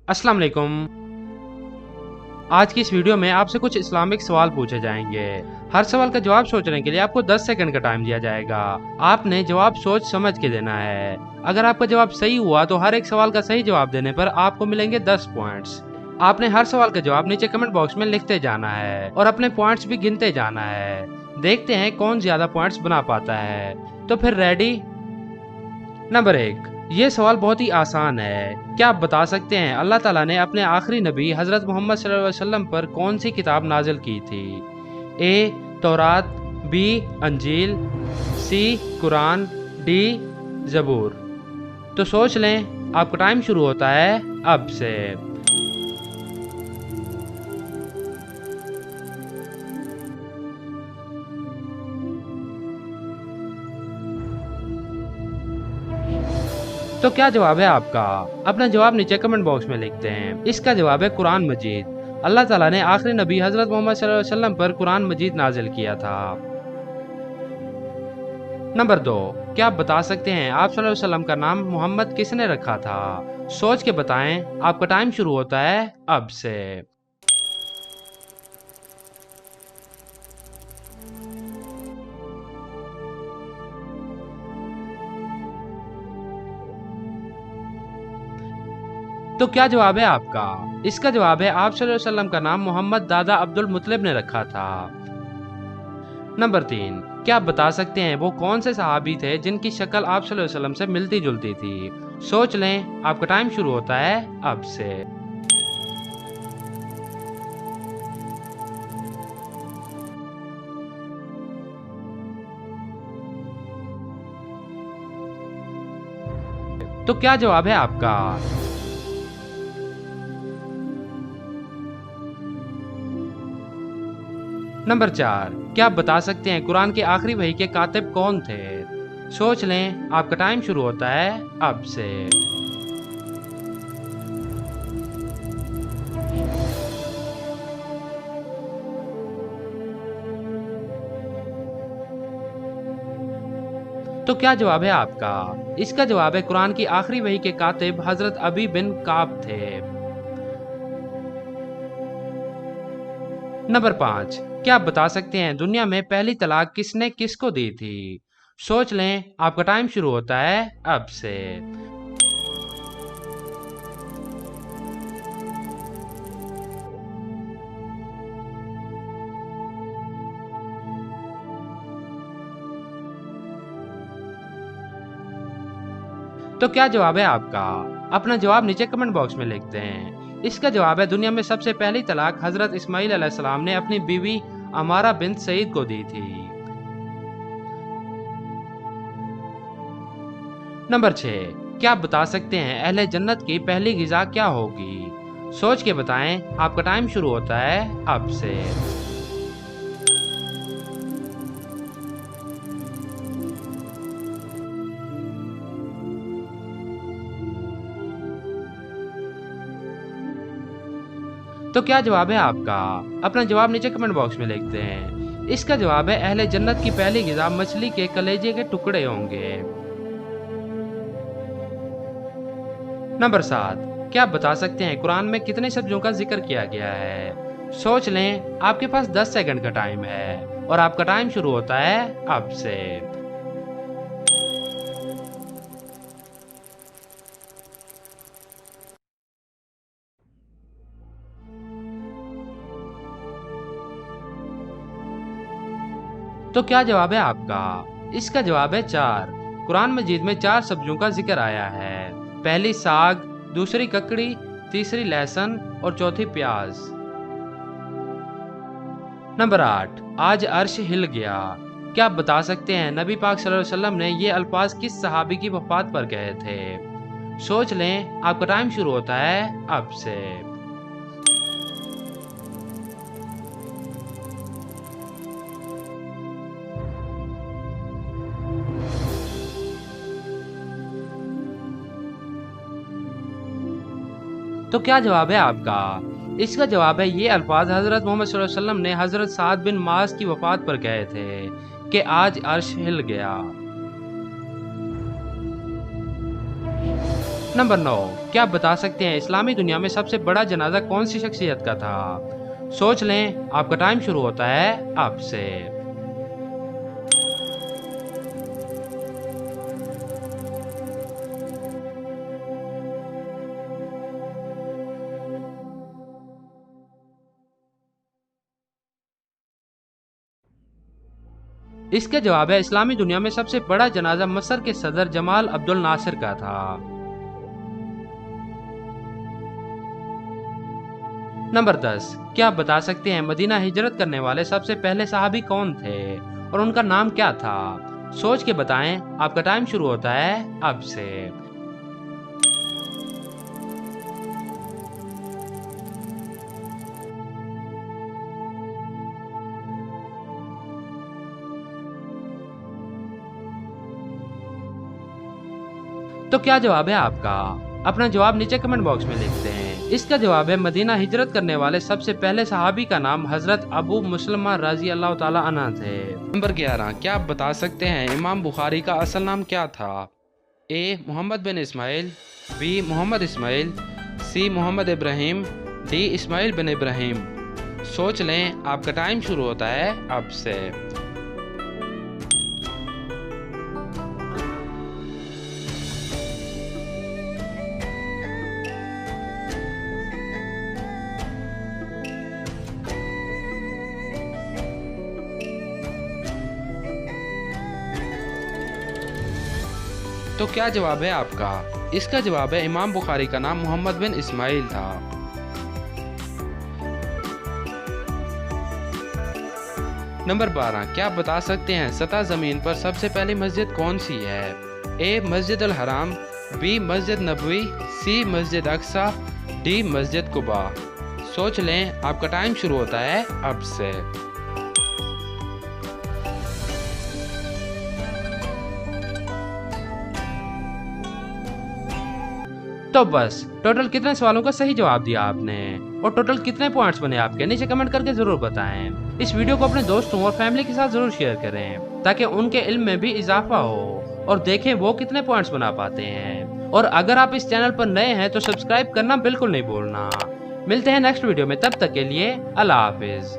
अस्सलाम वालेकुम। आज की इस वीडियो में आपसे कुछ इस्लामिक सवाल पूछे जाएंगे। हर सवाल का जवाब सोचने के लिए आपको 10 सेकंड का टाइम दिया जाएगा। आपने जवाब सोच समझ के देना है। अगर आपका जवाब सही हुआ तो हर एक सवाल का सही जवाब देने पर आपको मिलेंगे 10 पॉइंट्स। आपने हर सवाल का जवाब नीचे कमेंट बॉक्स में लिखते जाना है और अपने पॉइंट्स भी गिनते जाना है। देखते हैं कौन ज्यादा पॉइंट्स बना पाता है। तो फिर रेडी? नंबर 1, ये सवाल बहुत ही आसान है। क्या आप बता सकते हैं अल्लाह ताला ने अपने आखिरी नबी हजरत मोहम्मद सल्लल्लाहु अलैहि वसल्लम पर कौन सी किताब नाजिल की थी? ए तौरात, बी अंजील, सी कुरान, डी जबूर। तो सोच लें, आपका टाइम शुरू होता है अब से। तो क्या जवाब है आपका? अपना जवाब नीचे कमेंट बॉक्स में लिखते हैं। इसका जवाब है कुरान मजीद। अल्लाह ताला ने आखिरी नबी हजरत मोहम्मद सल्लल्लाहु अलैहि वसल्लम पर कुरान मजीद नाजिल किया था। नंबर 2, क्या आप बता सकते हैं आप सल्लल्लाहु अलैहि वसल्लम का नाम मोहम्मद किसने रखा था? सोच के बताएं, आपका टाइम शुरू होता है अब से। तो क्या जवाब है आपका? इसका जवाब है आप सल्लल्लाहु अलैहि वसल्लम का नाम मोहम्मद दादा अब्दुल मुत्तलिब ने रखा था। नंबर 3, क्या आप बता सकते हैं वो कौन से सहाबी थे जिनकी शक्ल आप सल्लल्लाहु अलैहि वसल्लम से मिलती जुलती थी? सोच लें, आपका टाइम शुरू होता है अब से। तो क्या जवाब है आपका? नंबर 4, क्या आप बता सकते हैं कुरान के आखिरी वही के कातिब कौन थे? सोच लें, आपका टाइम शुरू होता है अब से। तो क्या जवाब है आपका? इसका जवाब है कुरान की आखिरी वही के कातिब हजरत अबी बिन काब थे। नंबर 5, क्या आप बता सकते हैं दुनिया में पहली तलाक किसने किसको दी थी? सोच लें, आपका टाइम शुरू होता है अब से। तो क्या जवाब है आपका? अपना जवाब नीचे कमेंट बॉक्स में लिखते हैं। इसका जवाब है दुनिया में सबसे पहली तलाक हजरत इस्माइल अलैहिस्सलाम ने अपनी बीवी अमारा बिन्त सईद को दी थी। नंबर 6, क्या आप बता सकते हैं अहले जन्नत की पहली गिज़ा क्या होगी? सोच के बताएं, आपका टाइम शुरू होता है अब से। तो क्या जवाब है आपका? अपना जवाब नीचे कमेंट बॉक्स में लिखते हैं। इसका जवाब है अहले जन्नत की पहली गिज़ा मछली के कलेजे के टुकड़े होंगे। नंबर 7, क्या आप बता सकते हैं कुरान में कितने सब्जों का जिक्र किया गया है? सोच लें, आपके पास 10 सेकंड का टाइम है और आपका टाइम शुरू होता है अब से। तो क्या जवाब है आपका? इसका जवाब है 4। कुरान मजीद में 4 सब्जियों का जिक्र आया है। पहली साग, दूसरी ककड़ी, तीसरी लहसुन और चौथी प्याज। नंबर 8, आज अर्श हिल गया। क्या आप बता सकते हैं नबी पाक सल्लल्लाहु अलैहि वसल्लम ने ये अल्फाज किस सहाबी की वफात पर कहे थे? सोच लें, आपका टाइम शुरू होता है अब से। तो क्या जवाब है आपका? इसका जवाब है ये अल्फाज हजरत मोहम्मद सल्लल्लाहु अलैहि वसल्लम ने हजरत साद बिन मास की वफात पर कहे थे कि आज अर्श हिल गया। नंबर 9, क्या आप बता सकते हैं इस्लामी दुनिया में सबसे बड़ा जनाजा कौन सी शख्सियत का था? सोच लें, आपका टाइम शुरू होता है अब से। इसका जवाब है इस्लामी दुनिया में सबसे बड़ा जनाजा मस्र के सदर जमाल अब्दुल नासिर का था। नंबर 10, क्या आप बता सकते हैं मदीना हिजरत करने वाले सबसे पहले सहाबी कौन थे और उनका नाम क्या था? सोच के बताएं, आपका टाइम शुरू होता है अब से। तो क्या जवाब है आपका? अपना जवाब नीचे कमेंट बॉक्स में लिखते हैं। इसका जवाब है मदीना हिजरत करने वाले सबसे पहले सहाबी का नाम हजरत अबू मुसलमा रजी अल्लाह ताला अन्हु थे। नंबर 11, क्या आप बता सकते हैं इमाम बुखारी का असल नाम क्या था? ए मोहम्मद बिन इस्माइल, बी मोहम्मद इस्माइल, सी मोहम्मद इब्राहिम, डी इस्माइल बिन इब्राहिम। सोच लें, आपका टाइम शुरू होता है अब से। तो क्या जवाब है आपका? इसका जवाब है इमाम बुखारी का नाम मोहम्मद बिन इस्माइल था। नंबर 12, क्या आप बता सकते हैं सतह जमीन पर सबसे पहली मस्जिद कौन सी है? ए मस्जिद अल हराम, बी मस्जिद नबवी, सी मस्जिद अक्सा, डी मस्जिद कुबा। सोच लें, आपका टाइम शुरू होता है अब से। तो बस टोटल कितने सवालों का सही जवाब दिया आपने और टोटल कितने पॉइंट्स बने आपके, नीचे कमेंट करके जरूर बताएं। इस वीडियो को अपने दोस्तों और फैमिली के साथ जरूर शेयर करें ताकि उनके इल्म में भी इजाफा हो और देखें वो कितने पॉइंट्स बना पाते हैं। और अगर आप इस चैनल पर नए हैं तो सब्सक्राइब करना बिल्कुल नहीं भूलना। मिलते हैं नेक्स्ट वीडियो में, तब तक के लिए अल्लाह हाफिज।